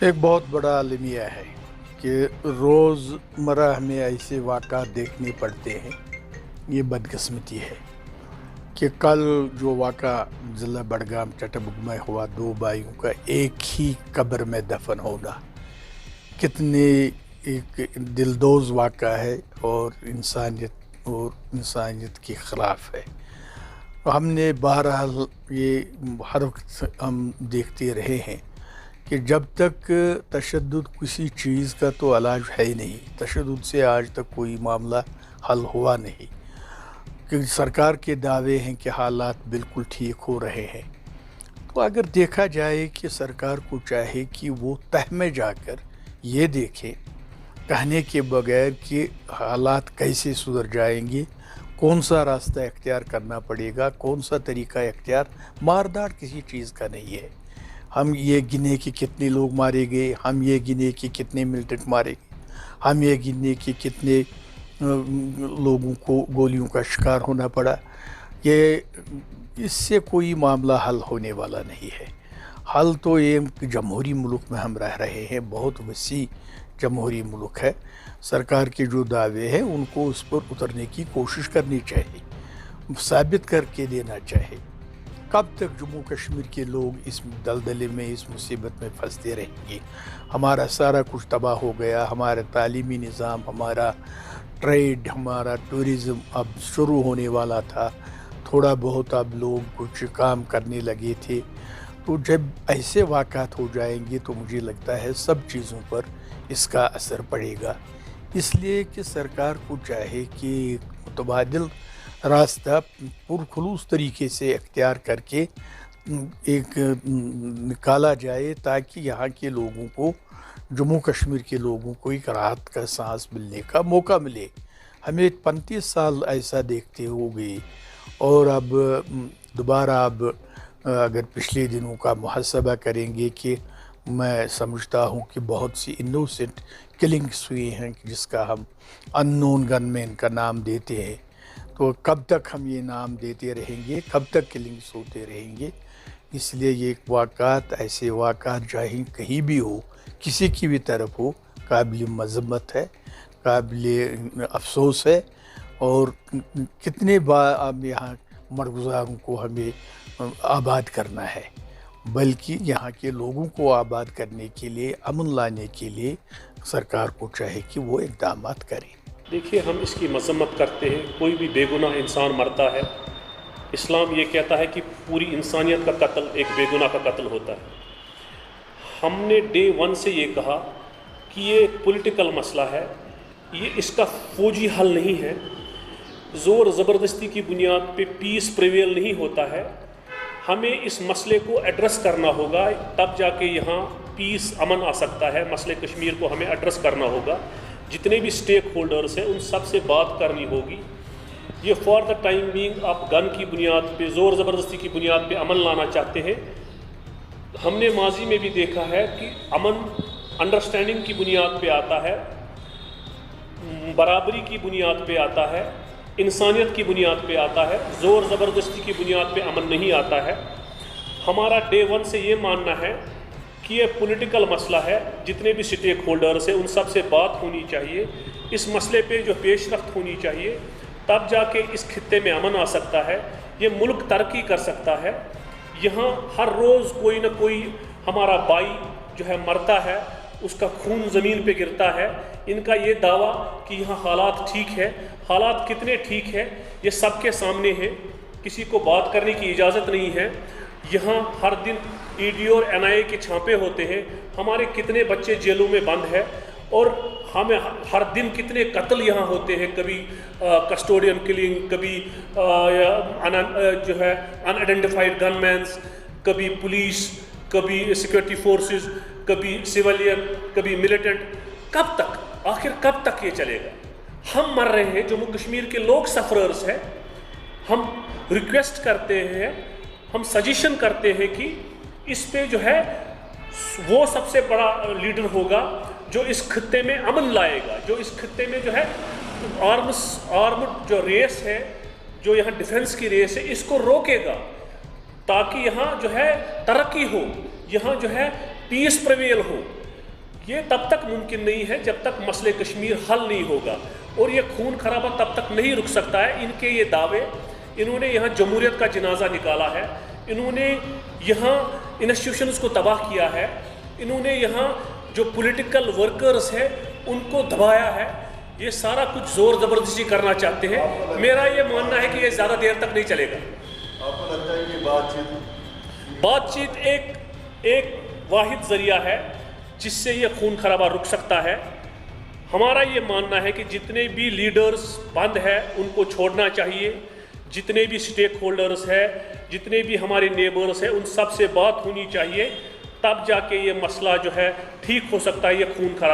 एक बहुत बड़ा अलमिया है कि रोज़मर्रा हमें ऐसे वाक़ात देखने पड़ते हैं। ये बदकिस्मती है कि कल जो वाक़ा ज़िला बडगाम चट्टबुग में हुआ, दो भाइयों का एक ही कब्र में दफन होना, कितने एक दिलदोज़ वाक़ा है और इंसानियत के ख़िलाफ़ है। हमने बहरहाल ये हर वक्त हम देखते रहे हैं कि जब तक तशद्दुद किसी चीज़ का तो इलाज है ही नहीं, तशद्दुद से आज तक कोई मामला हल हुआ नहीं, क्योंकि सरकार के दावे हैं कि हालात बिल्कुल ठीक हो रहे हैं। तो अगर देखा जाए कि सरकार को चाहे कि वो तह में जाकर ये देखें, कहने के बगैर कि हालात कैसे सुधर जाएंगे, कौन सा रास्ता इख्तियार करना पड़ेगा, कौन सा तरीका इख्तियार, मारदार किसी चीज़ का नहीं है। हम ये गिने कि कितने लोग मारे गए, हम ये गिने कि कितने मिलिटेंट मारे गए, हम ये गिने कि कितने लोगों को गोलियों का शिकार होना पड़ा। ये इससे कोई मामला हल होने वाला नहीं है। हल तो ये जमहूरी मुल्क में हम रह रहे हैं, बहुत वसी जमहूरी मुल्क है। सरकार के जो दावे हैं उनको उस पर उतरने की कोशिश करनी चाहिए, साबित करके देना चाहिए। कब तक जम्मू कश्मीर के लोग इस दलदले में, इस मुसीबत में फंसते रहेंगे? हमारा सारा कुछ तबाह हो गया, हमारा तालीमी निज़ाम, हमारा ट्रेड, हमारा टूरिज़म अब शुरू होने वाला था, थोड़ा बहुत अब लोग कुछ काम करने लगे थे। तो जब ऐसे वाक़ात हो जाएंगे तो मुझे लगता है सब चीज़ों पर इसका असर पड़ेगा। इसलिए कि सरकार को चाहे कि मुतबादिल रास्ता पुरखुलूस तरीके से इख्तियार करके एक निकाला जाए, ताकि यहाँ के लोगों को, जम्मू कश्मीर के लोगों को एक राहत का सांस मिलने का मौका मिले। हमें 35 साल ऐसा देखते हो गए और अब दोबारा अब अगर पिछले दिनों का मुहस्सबा करेंगे कि मैं समझता हूँ कि बहुत सी इनोसेंट किलिंग्स हुई हैं जिसका हम अननोन गनमैन का नाम देते हैं। तो कब तक हम ये नाम देते रहेंगे, कब तक किलिंग्स होते रहेंगे? इसलिए ये वाक़ात, ऐसे वाक़ात चाहे कहीं भी हो, किसी की भी तरफ हो, काबिल मज़म्मत है, काबिल अफसोस है। और कितने बार अब यहाँ मरगुज़ारों को हमें आबाद करना है, बल्कि यहाँ के लोगों को आबाद करने के लिए, अमन लाने के लिए सरकार को चाहे कि वो इक़दामात करे। देखिए, हम इसकी मज़म्मत करते हैं, कोई भी बेगुनाह इंसान मरता है। इस्लाम ये कहता है कि पूरी इंसानियत का कत्ल एक बेगुनाह का कत्ल होता है। हमने डे वन से ये कहा कि ये एक पॉलिटिकल मसला है, ये इसका फौजी हल नहीं है, ज़ोर ज़बरदस्ती की बुनियाद पे पीस प्रिवेल नहीं होता है। हमें इस मसले को एड्रेस करना होगा, तब जाके यहाँ पीस, अमन आ सकता है। मसले कश्मीर को हमें एड्रेस करना होगा, जितने भी स्टेक होल्डर्स हैं उन सब से बात करनी होगी। ये फॉर द टाइम बीइंग आप गन की बुनियाद पे, ज़ोर ज़बरदस्ती की बुनियाद पे अमन लाना चाहते हैं। हमने माजी में भी देखा है कि अमन अंडरस्टैंडिंग की बुनियाद पे आता है, बराबरी की बुनियाद पे आता है, इंसानियत की बुनियाद पे आता है, ज़ोर ज़बरदस्ती की बुनियाद पे अमन नहीं आता है। हमारा डे वन से ये मानना है कि ये पॉलिटिकल मसला है, जितने भी स्टेक होल्डर्स हैं उन सब से बात होनी चाहिए, इस मसले पे जो पेशरफ्त होनी चाहिए, तब जाके इस खित्ते में अमन आ सकता है, ये मुल्क तरक्की कर सकता है। यहाँ हर रोज़ कोई ना कोई हमारा भाई जो है मरता है, उसका खून ज़मीन पे गिरता है। इनका ये दावा कि यहाँ हालात ठीक है, हालात कितने ठीक है ये सबके सामने है, किसी को बात करने की इजाज़त नहीं है। यहाँ हर दिन ईडी और एनआईए के छापे होते हैं, हमारे कितने बच्चे जेलों में बंद है, और हमें हर दिन कितने कत्ल यहाँ होते हैं, कभी कस्टोडियन किलिंग, कभी जो है अनआइडेंटिफाइड गनमैन्स, कभी पुलिस, कभी सिक्योरिटी फोर्सेस, कभी सिविलियन, कभी मिलिटेंट। कब तक, आखिर कब तक ये चलेगा? हम मर रहे हैं, जम्मू कश्मीर के लोग सफरर्स हैं। हम रिक्वेस्ट करते हैं, हम सजेशन करते हैं कि इस पे जो है वो सबसे बड़ा लीडर होगा जो इस खित्ते में अमन लाएगा, जो इस खित्ते में जो है आर्म्ड जो रेस है, जो यहाँ डिफेंस की रेस है, इसको रोकेगा, ताकि यहाँ जो है तरक्की हो, यहाँ जो है पीस प्रिवेल हो। یہ تب تک ممکن نہیں ہے جب تک مسئلہ کشمیر حل نہیں ہوگا، اور یہ خون خرابہ تب تک نہیں رک سکتا ہے۔ ان کے یہ دعوے، انہوں نے یہاں جمہوریت کا جنازہ نکالا ہے، انہوں نے یہاں انسٹیٹیوشنز کو تباہ کیا ہے، انہوں نے یہاں جو پولیٹیکل ورکرز ہیں ان کو دبایا ہے، یہ سارا کچھ زور زبردستی کرنا چاہتے ہیں۔ میرا یہ ماننا ہے کہ یہ زیادہ دیر تک نہیں چلے گا۔ آپ کو لگتا ہے کہ بات چیت ایک واحد ذریعہ ہے جس سے یہ خون خرابہ رک سکتا ہے۔ ہمارا یہ ماننا ہے کہ جتنے بھی لیڈرز بند ہیں ان کو چھوڑنا چاہیے، جتنے بھی سٹیک ہولڈرز ہیں، جتنے بھی ہمارے نیبرز ہیں، ان سب سے بات ہونی چاہیے، تب جا کے یہ مسئلہ جو ہے ٹھیک ہو سکتا ہے، یہ خون خرابہ